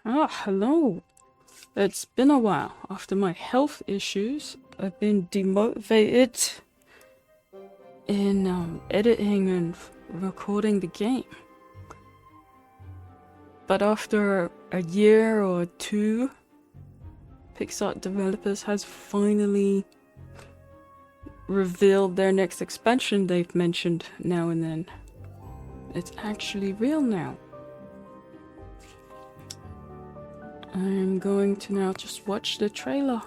Ah, hello. It's been a while. After my health issues, I've been demotivated in editing and recording the game. But after a year or two, PixARK developers has finally revealed their next expansion they've mentioned now and then. It's actually real now. I'm going to now just watch the trailer.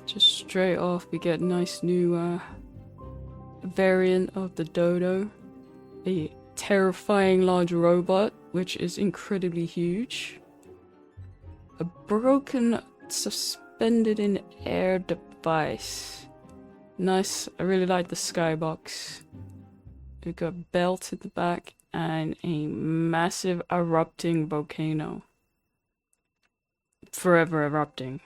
Just straight off we get a nice new variant of the dodo. A terrifying large robot, which is incredibly huge. A broken suspended in air device. Nice, I really like the skybox. We've got a belt at the back and a massive erupting volcano. Forever erupting.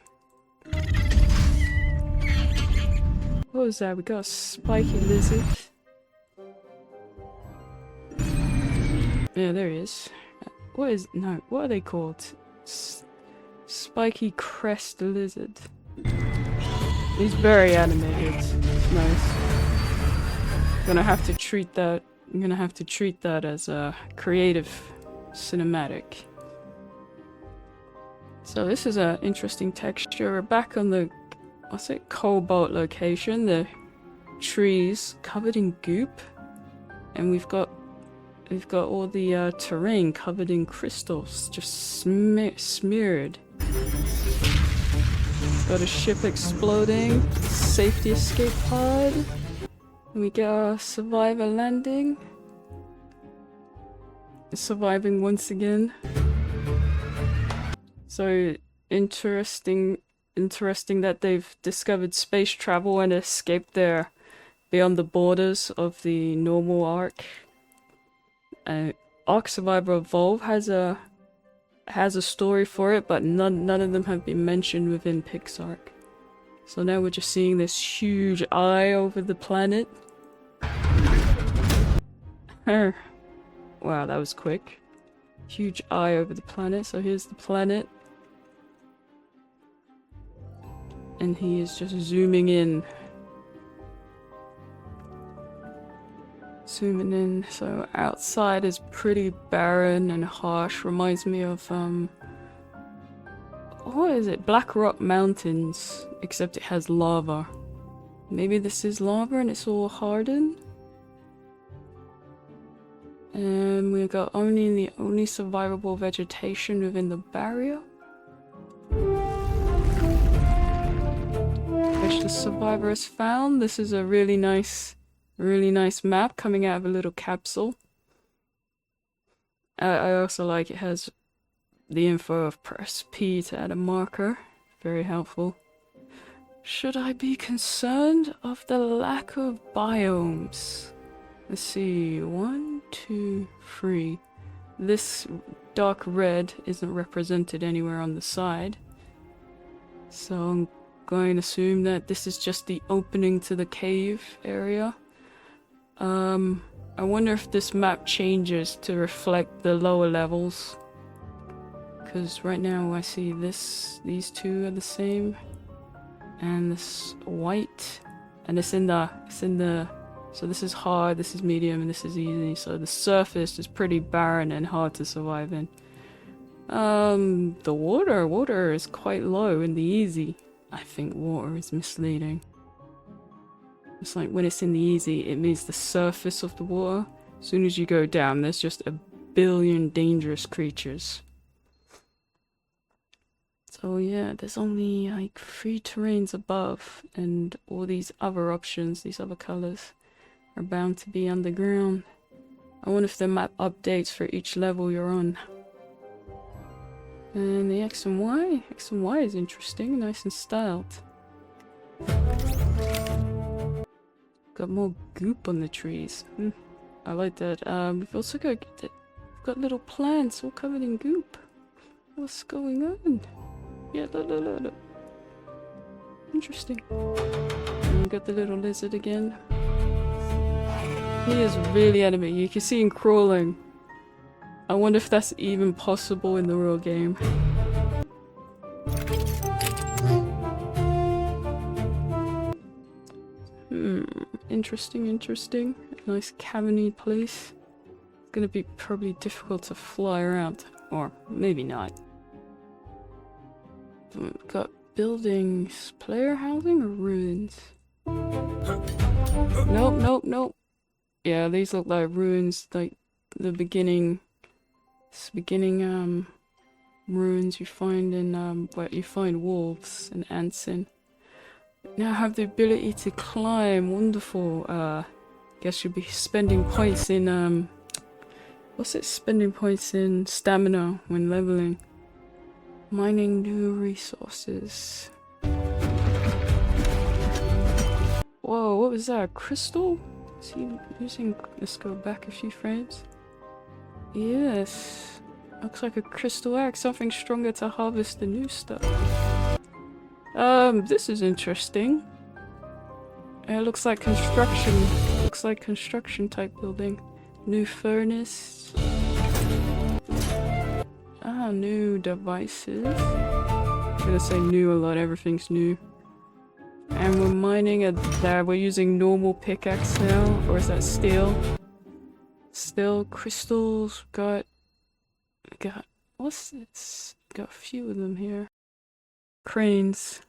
What was that? We got a spiky lizard. Yeah, there he is. What are they called? Spiky crest lizard. He's very animated. It's nice. I'm gonna have to treat that as a creative cinematic. So this is an interesting texture. We're back on the, what's it, cobalt location. The trees covered in goop, and we've got all the terrain covered in crystals, just smeared. Got a ship exploding, safety escape pod. We get our survivor landing. Surviving once again. So interesting that they've discovered space travel and escaped there beyond the borders of the normal Ark. Ark Survivor Evolve has a story for it, but none of them have been mentioned within PixARK. So now we're just seeing this huge eye over the planet. Wow, that was quick. Huge eye over the planet. So here's the planet. And he is just zooming in. Zooming in. So outside is pretty barren and harsh. Reminds me of, what is it? Black Rock Mountains. Except it has lava. Maybe this is lava and it's all hardened? And we got the only survivable vegetation within the barrier. Which the survivor has found. This is a really nice map coming out of a little capsule. I also like it has the info of press P to add a marker. Very helpful. Should I be concerned of the lack of biomes? Let's see, 1, 2, 3. This dark red isn't represented anywhere on the side. So I'm going to assume that this is just the opening to the cave area. I wonder if this map changes to reflect the lower levels. Because right now I see these two are the same. And this white. And it's in the so this is hard, this is medium, and this is easy. So the surface is pretty barren and hard to survive in. The water is quite low in the easy. I think water is misleading. It's like when it's in the easy, it means the surface of the water. As soon as you go down, there's just a billion dangerous creatures. So yeah, there's only like 3 terrains above, and all these other options, these other colors, are bound to be underground. I wonder if the map updates for each level you're on. And the X and Y is interesting, nice and styled. Got more goop on the trees. I like that. We've also got little plants all covered in goop. What's going on? Yeah, look. Interesting. And we got the little lizard again. He is really animated. You can see him crawling. I wonder if that's even possible in the real game. Interesting, interesting. Nice cavernly place. It's gonna be probably difficult to fly around. Or maybe not. We've got buildings. Player housing or ruins? Nope, nope, nope. Yeah, these look like ruins, like the beginning ruins you find in where you find wolves and ants in. Now have the ability to climb. Wonderful. Guess you'll be spending points in what's it? Spending points in stamina when leveling. Mining new resources. Whoa, what was that? A crystal? Is he using... Let's go back a few frames. Yes. Looks like a crystal axe. Something stronger to harvest the new stuff. This is interesting. It looks like construction. Looks like construction type building. New furnace. Ah, new devices. I'm gonna say new a lot. Everything's new. And we're mining we're using normal pickaxe now, or is that steel? Steel, crystals, got what's this? Got a few of them here. Cranes.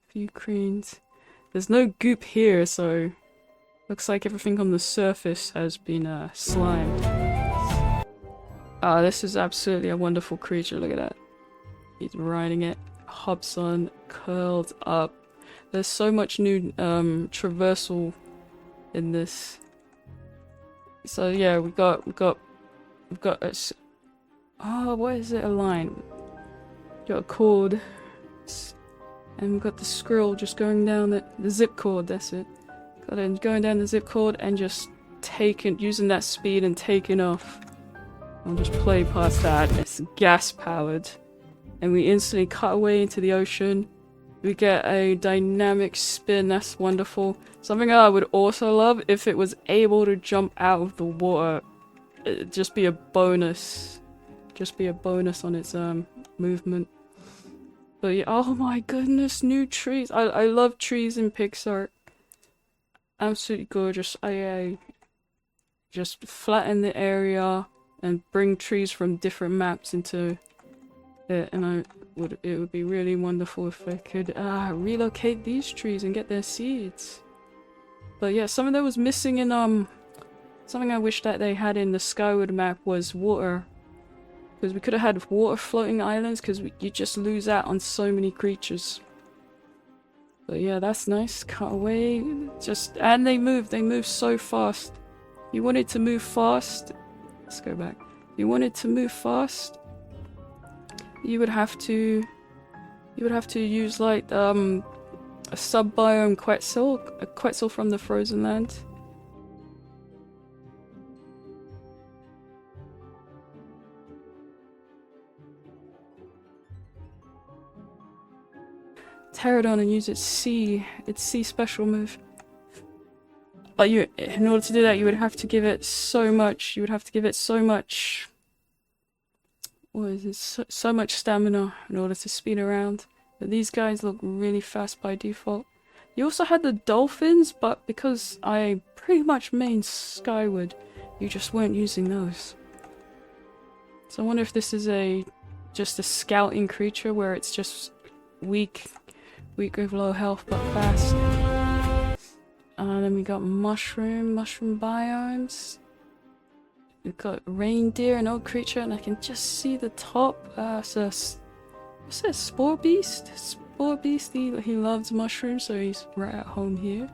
A few cranes. There's no goop here, so looks like everything on the surface has been slimed. Ah, this is absolutely a wonderful creature, look at that. He's riding it, hops on, curled up. There's so much new traversal in this. So yeah, we've got a what is it? A line. Got a cord, and we've got the scroll just going down the zip cord. That's it. Got it going down the zip cord and just using that speed and taking off. I'll just play past that. It's gas powered, and we instantly cut away into the ocean. We get a dynamic spin, that's wonderful. Something I would also love if it was able to jump out of the water. It'd just be a bonus. Just be a bonus on its movement. But yeah, oh my goodness, new trees. I love trees in PixARK. Absolutely gorgeous. I just flatten the area and bring trees from different maps into it, and it would be really wonderful if I could relocate these trees and get their seeds. But yeah, something that was missing in something I wish that they had in the Skyward map was water, because we could have had water floating islands, because you just lose out on so many creatures. But yeah, that's nice. Cut away, and they move so fast. You wanted to move fast. Let's go back. You wanted to move fast. You would have to use like a sub-biome Quetzal, a Quetzal from the frozen land. Pterodon and use its C special move. But in order to do that, you would have to give it so much. You would have to give it so much. What is it? So much stamina in order to speed around. But these guys look really fast by default. You also had the dolphins, but because I pretty much main Skyward, you just weren't using those. So I wonder if this is just a scouting creature where it's just weak with low health but fast. Then we got mushroom biomes. We've got reindeer, an old creature, and I can just see the top. So what's that? Spore beast? Spore beast. He loves mushrooms, so he's right at home here.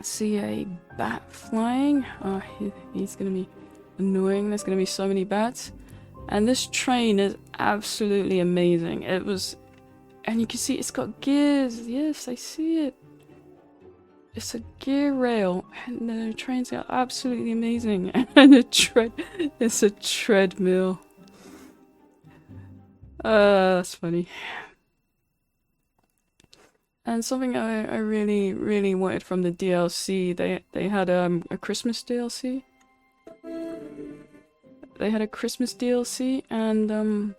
See a bat flying. He's gonna be annoying. There's gonna be so many bats. And this train is absolutely amazing. And you can see it's got gears. Yes, I see it. It's a gear rail, and the trains are absolutely amazing. And it's a treadmill. That's funny. And something I really wanted from the DLC, they had a Christmas DLC. They had a Christmas DLC, and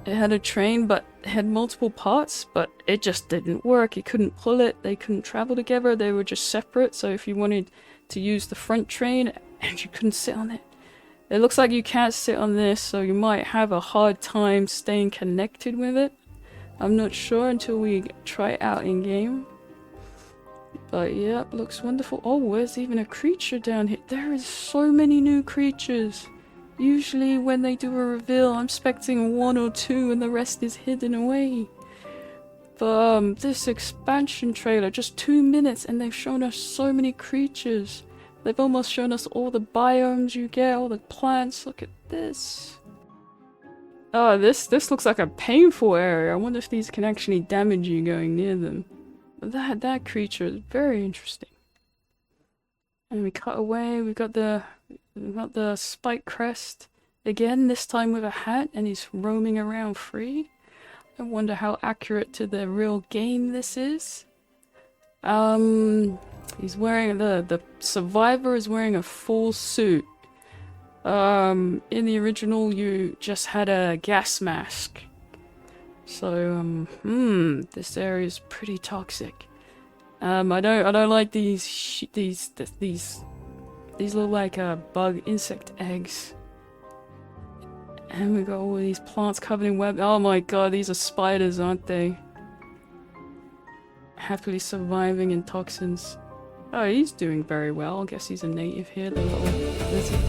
it had a train, but it had multiple parts, but it just didn't work. You couldn't pull it, they couldn't travel together, they were just separate, so if you wanted to use the front train, and you couldn't sit on it. It looks like you can't sit on this, so you might have a hard time staying connected with it. I'm not sure until we try it out in game. But yeah, looks wonderful. Oh, there's even a creature down here. There is so many new creatures. Usually when they do a reveal, I'm expecting 1 or 2 and the rest is hidden away. But this expansion trailer, just 2 minutes, and they've shown us so many creatures. They've almost shown us all the biomes you get, all the plants. Look at this. Oh, this looks like a painful area. I wonder if these can actually damage you going near them. But that creature is very interesting. And we cut away. We've got the spike crest again. This time with a hat, and he's roaming around free. I wonder how accurate to the real game this is. He's wearing the survivor is wearing a full suit. In the original, you just had a gas mask. So, this area is pretty toxic. I don't like these look like bug insect eggs. And we got all these plants covered in web. Oh my god, these are spiders, aren't they? Happily surviving in toxins. Oh, he's doing very well. I guess he's a native here, the little lizard.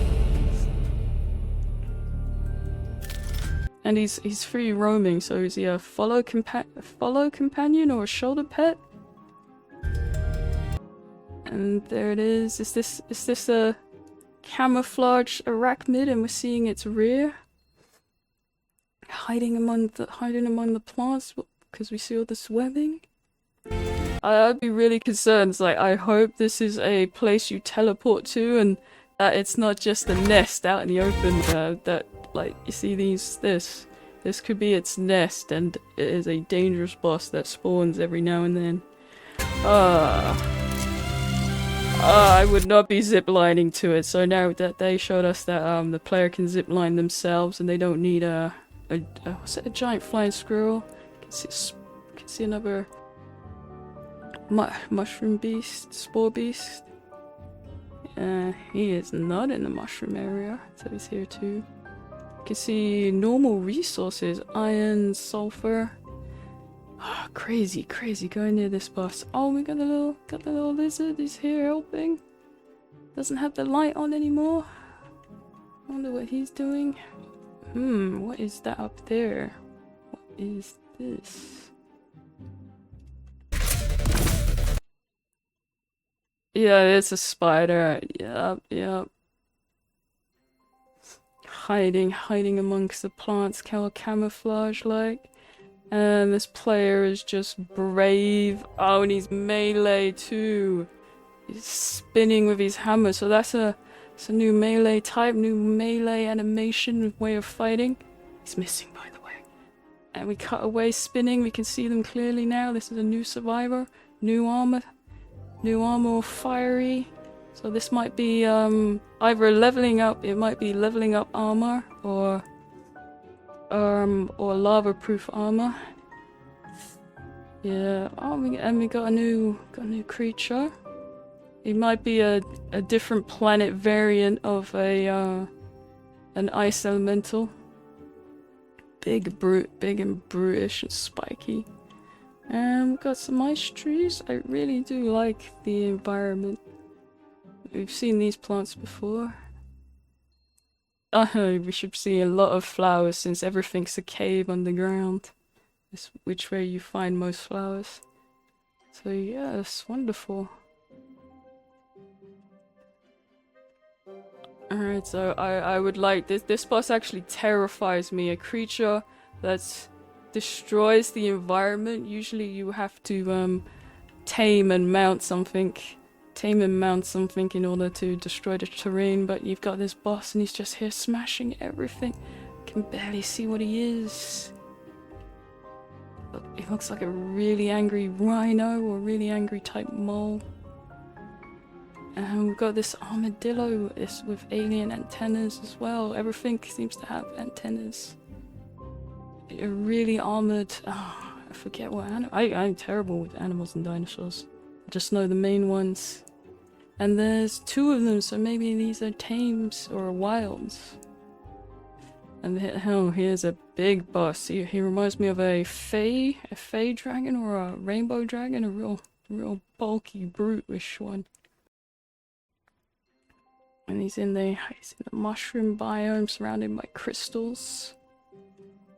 And he's free roaming, so is he a follow companion or a shoulder pet? And there it is. Is this a camouflage arachnid, and we're seeing its rear? Hiding among the plants because we see all this webbing. I'd be really concerned. It's like, I hope this is a place you teleport to, and that it's not just a nest out in the open. That like you see this could be its nest, and it is a dangerous boss that spawns every now and then. I would not be ziplining to it. So now that they showed us that the player can zipline themselves, and they don't need what's it, a giant flying squirrel. You can see another mushroom beast, spore beast. He is not in the mushroom area, so he's here too. You can see normal resources, iron, sulfur. Oh, crazy going near this boss. Oh, we got the little lizard. He's here helping. Doesn't have the light on anymore. I wonder what he's doing. What is that up there? What is this? Yeah, it's a spider. Yep. Hiding amongst the plants, camouflage like. And this player is just brave. Oh, and he's melee too. He's spinning with his hammer, so that's a new melee type, new melee animation way of fighting. He's missing, by the way. And we cut away spinning. We can see them clearly now. This is a new survivor, new armor fiery. So this might be either leveling up. It might be leveling up armor or lava-proof armor. Yeah. Oh, we got a new creature. It might be a different planet variant of an ice elemental. Big and brutish and spiky. And we've got some ice trees. I really do like the environment. We've seen these plants before. We should see a lot of flowers since everything's a cave underground. It's which way you find most flowers. So yeah, it's wonderful. Alright, so I would like this boss actually terrifies me. A creature that destroys the environment. Usually you have to tame and mount something in order to destroy the terrain, but you've got this boss and he's just here smashing everything. Can barely see what he is. It looks like a really angry rhino or really angry type mole. And we've got this armadillo with alien antennas as well. Everything seems to have antennas. A really armored... Oh, I forget what animal... I'm terrible with animals and dinosaurs. I just know the main ones. And there's 2 of them, so maybe these are tames or wilds. And here's a big boss. He reminds me of a fey dragon or a rainbow dragon, a real bulky, brutish one. And he's in the mushroom biome surrounded by crystals.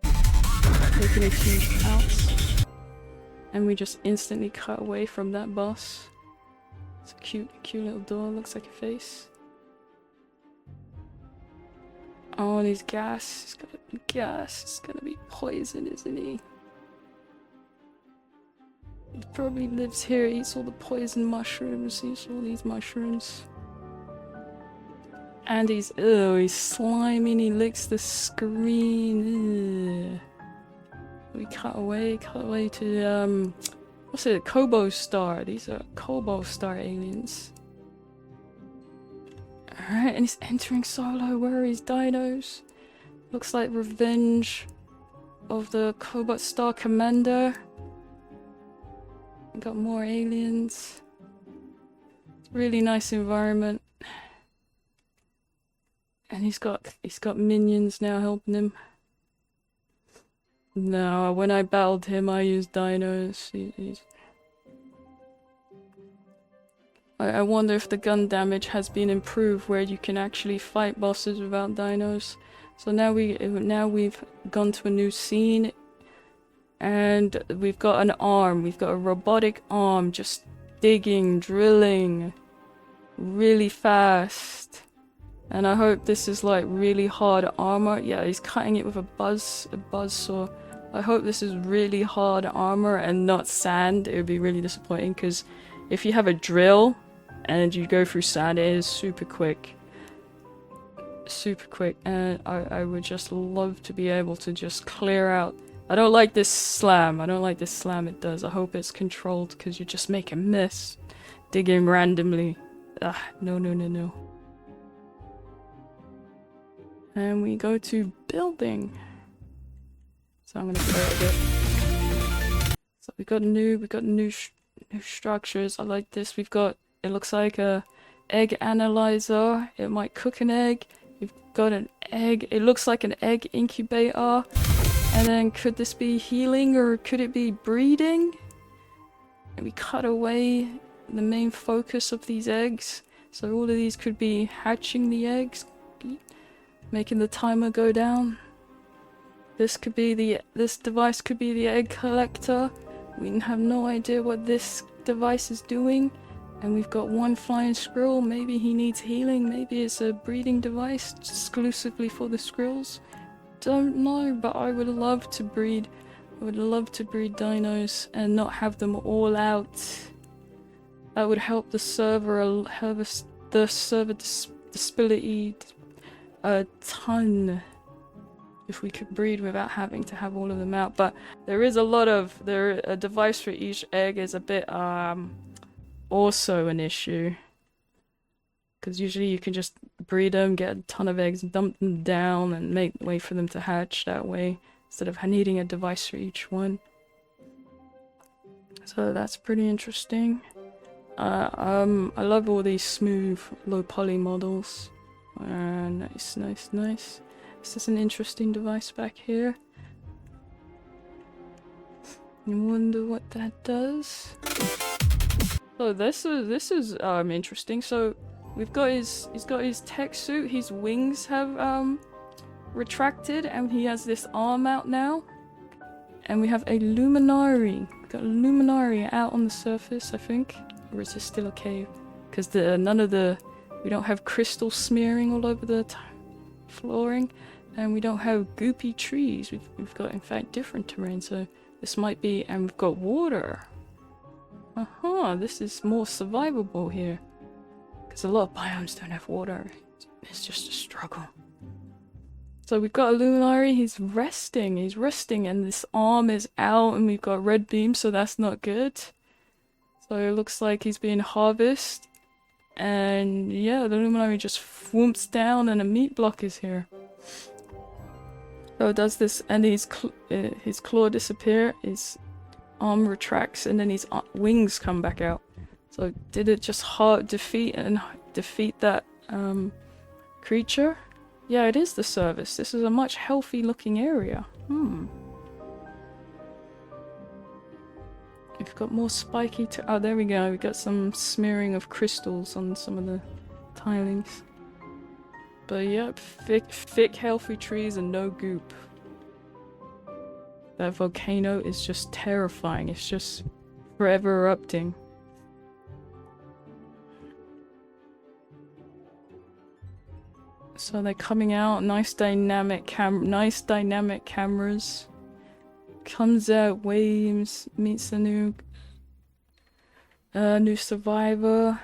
Taking a few outs. And we just instantly cut away from that boss. It's a cute little door, looks like a face. Oh, and he's gas. He's gonna be gas. It's gonna be poison, isn't he? He probably lives here, eats all the poison mushrooms, eats all these mushrooms. And he's slimy and he licks the screen. Ugh. We cut away to, what's it, Kobo Star. These are Kobo Star aliens. Alright, and he's entering solo. Where are his dinos? Looks like revenge of the Cobalt Star Commander. We got more aliens. It's a really nice environment. And he's got minions now helping him. No, when I battled him, I used dinos. I wonder if the gun damage has been improved, where you can actually fight bosses without dinos. So now we've gone to a new scene, and we've got an arm. We've got a robotic arm, just digging, drilling, really fast. And I hope this is like really hard armor. Yeah, he's cutting it with a buzz saw. I hope this is really hard armor and not sand. It would be really disappointing, because if you have a drill and you go through sand, it is super quick. Super quick. And I would just love to be able to just clear out. I don't like this slam. I don't like this slam it does. I hope it's controlled, because you just make a mess digging randomly. No. And we go to building. So I'm gonna play it a bit. So we got new structures. I like this. We've got, it looks like a egg analyzer. It might cook an egg. We've got an egg. It looks like an egg incubator. And then could this be healing, or could it be breeding? And we cut away the main focus of these eggs. So all of these could be hatching the eggs, making the timer go down. This device could be the egg collector. We have no idea what this device is doing. And we've got one flying squirrel. Maybe he needs healing. Maybe it's a breeding device exclusively for the squirrels. Don't know, but I would love to breed. I would love to breed dinos and not have them all out. That would help the server, disability a ton, if we could breed without having to have all of them out. But there is a device for each egg is a bit also an issue, because usually you can just breed them, get a ton of eggs, dump them down, and wait for them to hatch that way, instead of needing a device for each one. So that's pretty interesting. I love all these smooth, low poly models. Nice. This is an interesting device back here. I wonder what that does. So this is interesting. So he's got his tech suit. His wings have retracted, and he has this arm out now. And we have a luminary. We've got a luminary out on the surface, I think. Or is this still a cave? Because we don't have crystal smearing all over the flooring, and we don't have goopy trees. We've got, in fact, different terrain, so this might be, and we've got water. This is more survivable here, because a lot of biomes don't have water. It's just a struggle. So we've got a Luminary, he's resting, and this arm is out, and we've got red beam, so that's not good. So it looks like he's being harvested. And yeah, the Luminary just whoops down and a meat block is here. So it does this, and his claw disappear, his arm retracts, and then his wings come back out. So did it just defeat that creature? Yeah, it is the service. This is a much healthy looking area. We've got more spiky oh, there we go. We got some smearing of crystals on some of the tilings. But yep, thick healthy trees and no goop. That volcano is just terrifying. It's just forever erupting. So they're coming out. Nice dynamic cameras. Comes out, waves, meets a new survivor.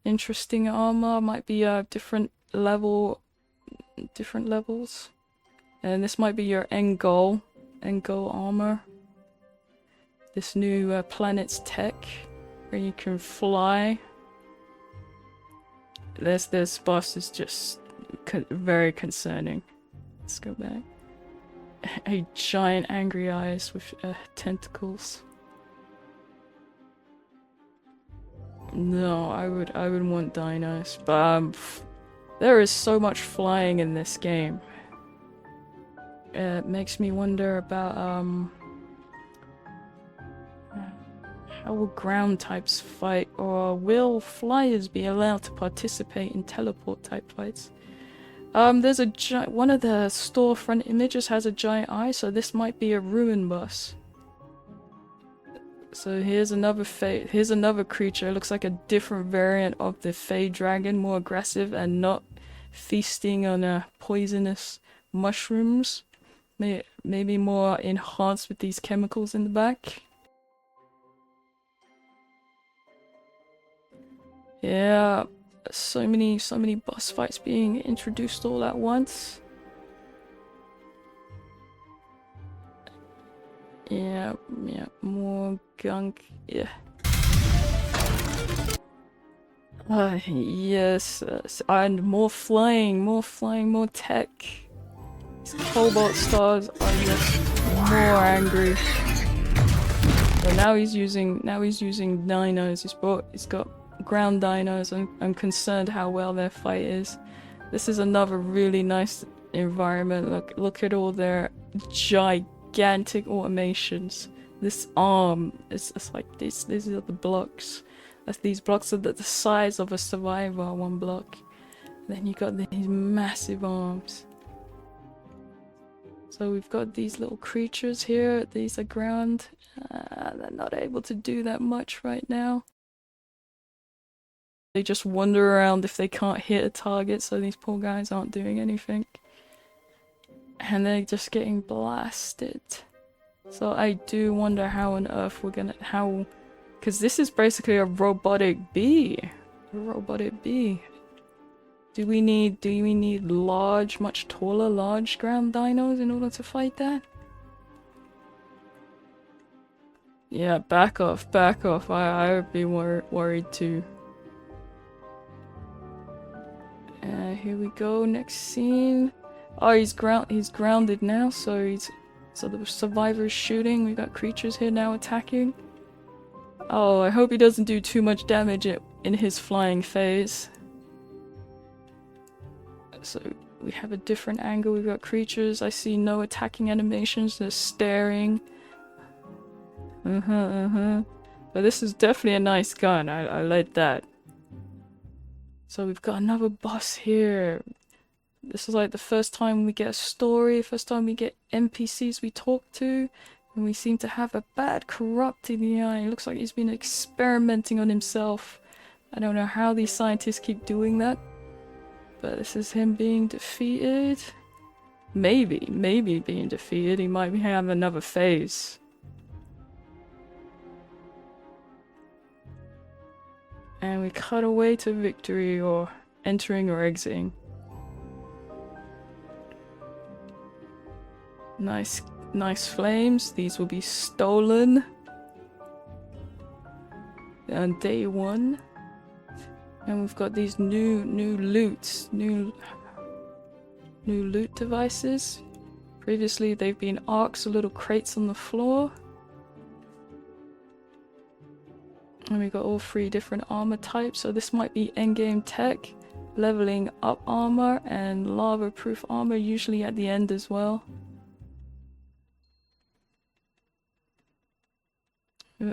Interesting armor. Might be a different levels. And this might be your end goal armor. This new planet's tech, where you can fly. This boss is just very concerning. Let's go back. A giant angry eyes with tentacles. No, I would want dinos, but there is so much flying in this game. It makes me wonder about how will ground types fight, or will flyers be allowed to participate in teleport type fights? There's one of the storefront images has a giant eye, so this might be a ruin boss. So here's another creature. It looks like a different variant of the Fey dragon, more aggressive and not feasting on poisonous mushrooms. Maybe more enhanced with these chemicals in the back. Yeah. So many boss fights being introduced all at once. Yeah, more gunk, yeah. Yes, and more flying, more tech. These cobalt stars are just more angry. So now he's using dinos. He's got ground dinos. I'm concerned how well their fight is. This is another really nice environment. Look at all their gigantic automations. This arm is like this. These are the blocks. These blocks are the size of a survivor, one block. Then you got these massive arms. So we've got these little creatures here. These are ground. They're not able to do that much right now. They just wander around if they can't hit a target, so these poor guys aren't doing anything. And they're just getting blasted. So I do wonder how on earth we're gonna... Because this is basically a robotic bee. Do we need large, much taller, large ground dinos in order to fight that? Yeah, back off. I would be worried too. Here we go, next scene. Oh, he's grounded now, so the survivor's shooting. We got creatures here now attacking. Oh, I hope he doesn't do too much damage in his flying phase. So we have a different angle. We've got creatures. I see no attacking animations. They're staring. But this is definitely a nice gun. I like that. So we've got another boss here. This is like the first time we get a story, first time we get NPCs we talk to, and we seem to have a bad corrupt in the eye. It looks like he's been experimenting on himself. I don't know how these scientists keep doing that, but this is him being defeated. Maybe being defeated. He might have another phase. And we cut away to victory, or entering or exiting. Nice flames. These will be stolen on day 1. And we've got these new loot devices. Previously they've been arcs or little crates on the floor. And we got all 3 different armor types, so this might be endgame tech. Leveling up armor and lava proof armor usually at the end as well.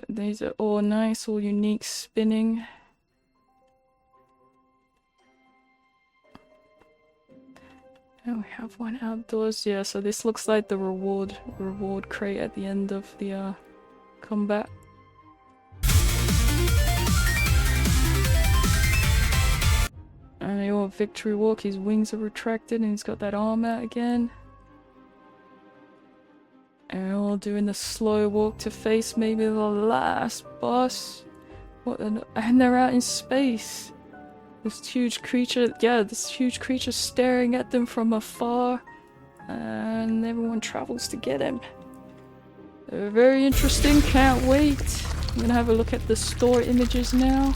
These are all nice, all unique spinning. And we have one outdoors, yeah, so this looks like the reward crate at the end of the combat. And your victory walk, his wings are retracted and he's got that armor again. And we're all doing the slow walk to face maybe the last boss. And they're out in space. This huge creature, yeah, this huge creature staring at them from afar. And everyone travels to get him. They're very interesting, can't wait. I'm gonna have a look at the store images now.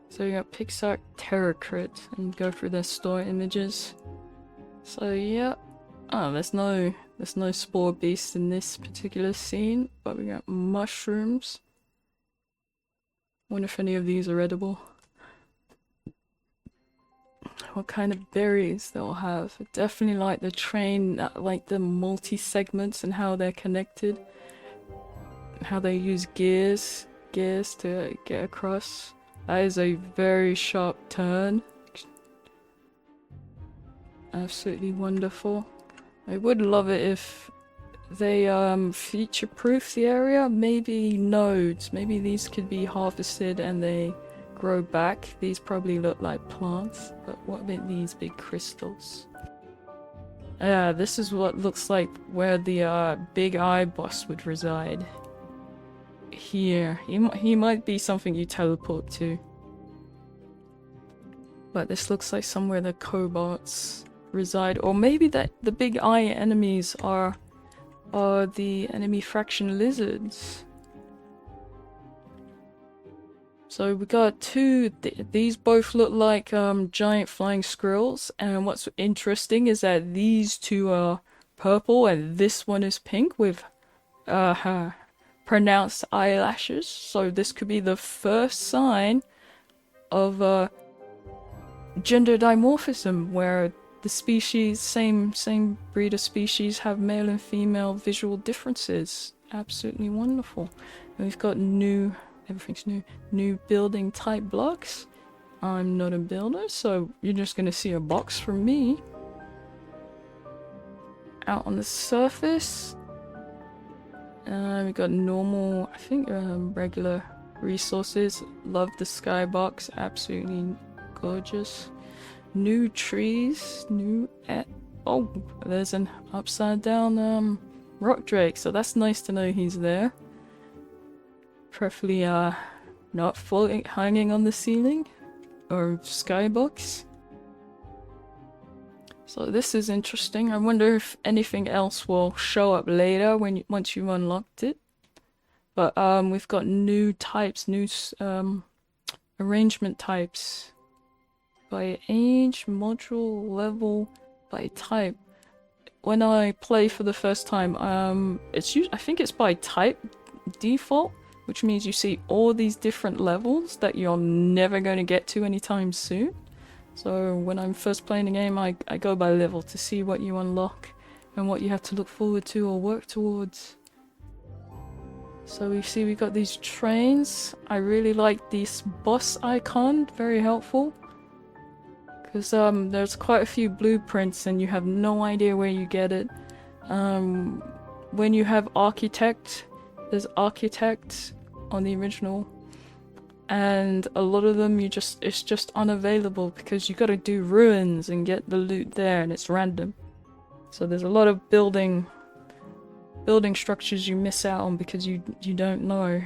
So you got PixARK, Terracrypt, and go through their store images. So yeah, oh, there's no spore beast in this particular scene, but we got mushrooms. Wonder if any of these are edible. What kind of berries they'll have. I definitely like the train, like the multi-segments and how they're connected. How they use gears to get across. That is a very sharp turn. Absolutely wonderful. I would love it if they future-proof the area. Maybe nodes. Maybe these could be harvested and they grow back. These probably look like plants, but what about these big crystals? Yeah, this is what looks like where the big eye boss would reside. Here. He might be something you teleport to. But this looks like somewhere the cobalts reside. Or maybe that the big eye enemies are the enemy fraction lizards. So we got 2, these both look like giant flying squirrels, and what's interesting is that these 2 are purple and this one is pink with pronounced eyelashes. So this could be the first sign of gender dimorphism, where the species, same breed of species, have male and female visual differences. Absolutely wonderful. And we've got everything's new building type blocks. I'm not a builder, so you're just gonna see a box from me. Out on the surface, we got normal, I think regular resources. Love the skybox, absolutely gorgeous. New trees, oh, there's an upside down rock drake, so that's nice to know he's there. Preferably not floating, hanging on the ceiling or skybox. So this is interesting. I wonder if anything else will show up later once you've unlocked it. But we've got new types, new arrangement types by age, module, level, by type. When I play for the first time, I think it's by type default, which means you see all these different levels that you're never going to get to anytime soon. So when I'm first playing the game, I go by level to see what you unlock and what you have to look forward to or work towards. So we see we got these trains. I really like this boss icon, very helpful. Because there's quite a few blueprints and you have no idea where you get it. When you have architect, there's architect on the original. And a lot of them it's just unavailable because you gotta do ruins and get the loot there and it's random. So there's a lot of building structures you miss out on because you don't know.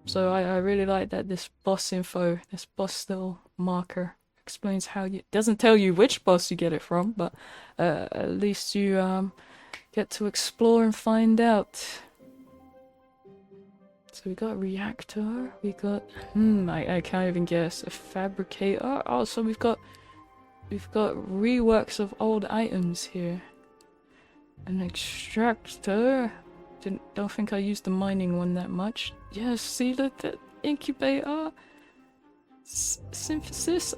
So I really like that this boss info, this boss little marker, explains how you, doesn't tell you which boss you get it from, but at least you get to explore and find out. So we got a reactor, we got I can't even guess, a fabricator. Oh, so we've got reworks of old items here. An extractor. Don't think I used the mining one that much. Yeah, see the incubator. Synthesis.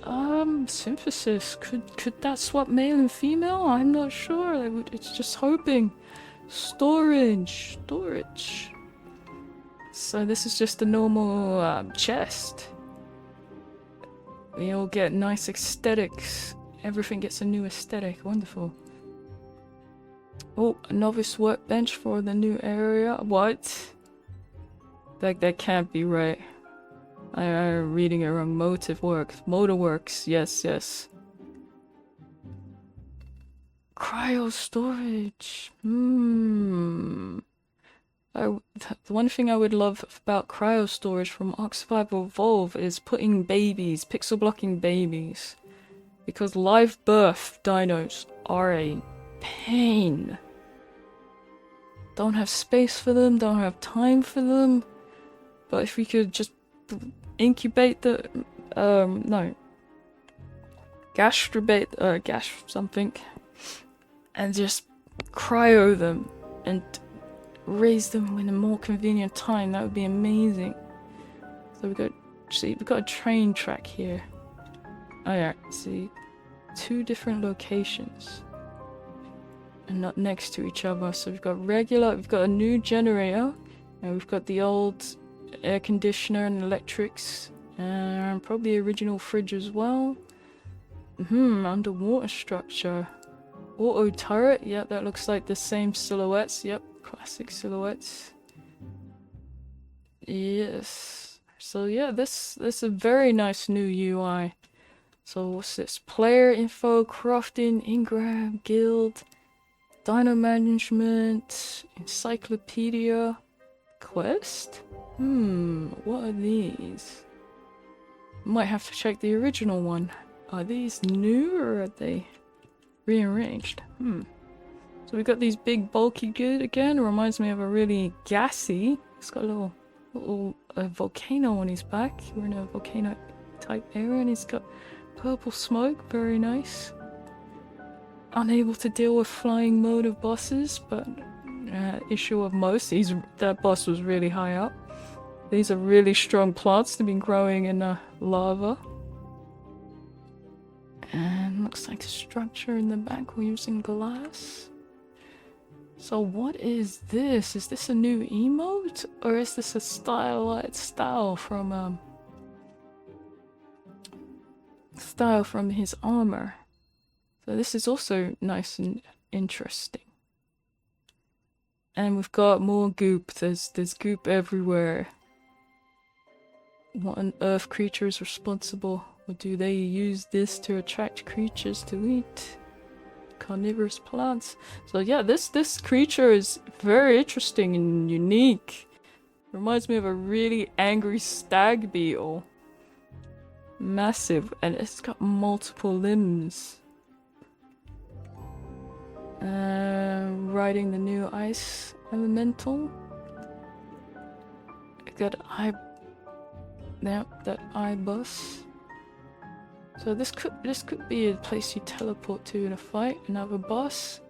Synthesis. Could that swap male and female? I'm not sure. It's just hoping. Storage. So this is just a normal chest. We all get nice aesthetics. Everything gets a new aesthetic. Wonderful. Oh, a novice workbench for the new area. What? That can't be right. I'm reading it wrong. Motorworks. Yes. Cryo storage. The one thing I would love about cryo storage from Ark Survival Evolved is putting babies, pixel blocking babies. Because live birth dinos are a pain. Don't have space for them, don't have time for them. But if we could just incubate the gas something, and just cryo them and raise them in a more convenient time, that would be amazing. So we've got a train track here. Oh yeah, see, 2 different locations and not next to each other. So we've got a new generator, and we've got the old air conditioner and electrics, and probably original fridge as well. Underwater structure. Auto turret, yep, that looks like the same silhouettes, yep, classic silhouettes. Yes. So yeah, this is a very nice new UI. So what's this? Player info, crafting, Ingram, guild, dino management, encyclopedia, quest? What are these? Might have to check the original one. Are these new or are they rearranged? So we got these big bulky good again. Reminds me of a really gassy. It's got a little volcano on his back. We're in a volcano type area, and he's got purple smoke. Very nice. Unable to deal with flying mode of bosses, but issue of most. That boss was really high up. These are really strong plants to be growing in lava. And looks like a structure in the back. We're using glass. So what is this? Is this a new emote? Or is this a style from his armor? So this is also nice and interesting. And we've got more goop. There's goop everywhere. What on earth creature is responsible? Or do they use this to attract creatures to eat? Carnivorous plants. So yeah, this creature is very interesting and unique. Reminds me of a really angry stag beetle. Massive, and it's got multiple limbs. Riding the new ice elemental. Got that eye bus. So this could be a place you teleport to in a fight. Another boss.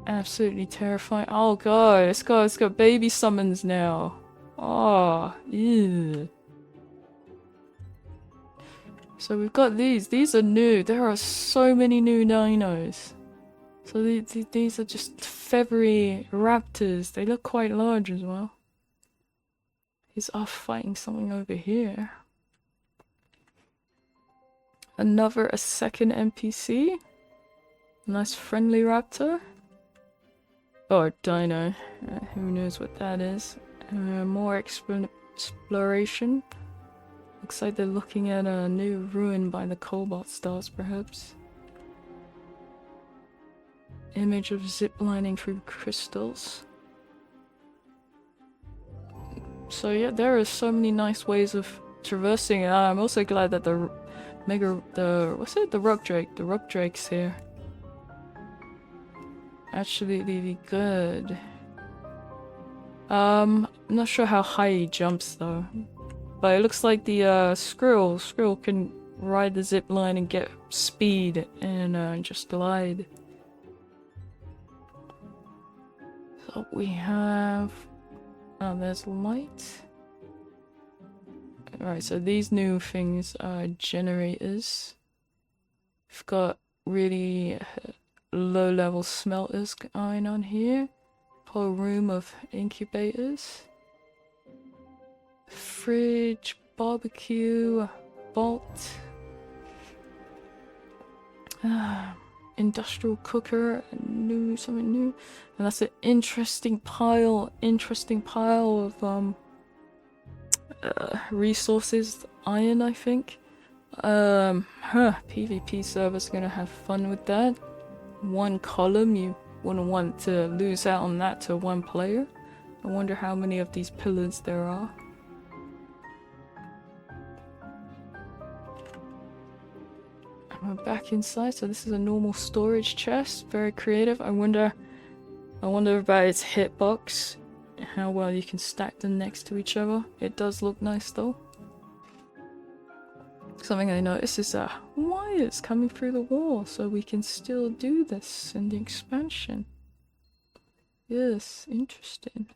Absolutely terrifying. Oh god, it's got baby summons now. Oh, ew. So we've got these. These are new. There are so many new dinos. So these are just feathery raptors. They look quite large as well. He's off fighting something over here. A second NPC. Nice friendly raptor. Or dino. Who knows what that is. More exploration. Looks like they're looking at a new ruin by the cobalt stars, perhaps. Image of ziplining through crystals. So yeah, there are so many nice ways of traversing it. I'm also glad that the what's it? The rock drake. The rock drake's here. Absolutely good. I'm not sure how high he jumps though. But it looks like the squirrel can ride the zip line and get speed and just glide. So we have... oh, there's light. Alright, so these new things are generators. We've got really low-level smelters going on here. Whole room of incubators. Fridge, barbecue, vault. Industrial cooker, something new. And that's an interesting pile of resources. Iron, I think. PvP server's gonna have fun with that. One column, you wouldn't want to lose out on that to one player. I wonder how many of these pillars there are. And we're back inside, so this is a normal storage chest. Very creative. I wonder about its hitbox. How well you can stack them next to each other. It does look nice though. Something I noticed is wires coming through the wall, so we can still do this in the expansion. Yes, interesting.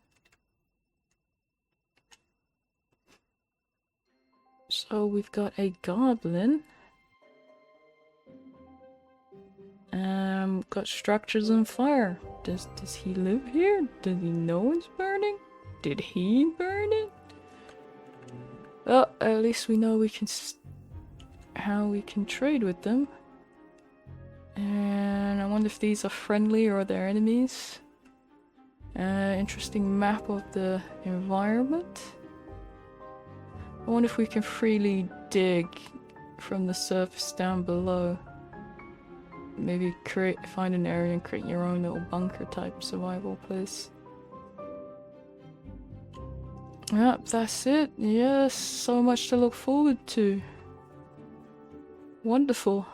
So we've got a goblin. Got structures on fire. Does he live here? Does he know it's burning? Did he burn it? Well, at least we know how we can trade with them. And I wonder if these are friendly or they're enemies. Interesting map of the environment. I wonder if we can freely dig from the surface down below. Maybe find an area and create your own little bunker type survival place. Yep, that's it. Yes, so much to look forward to. Wonderful.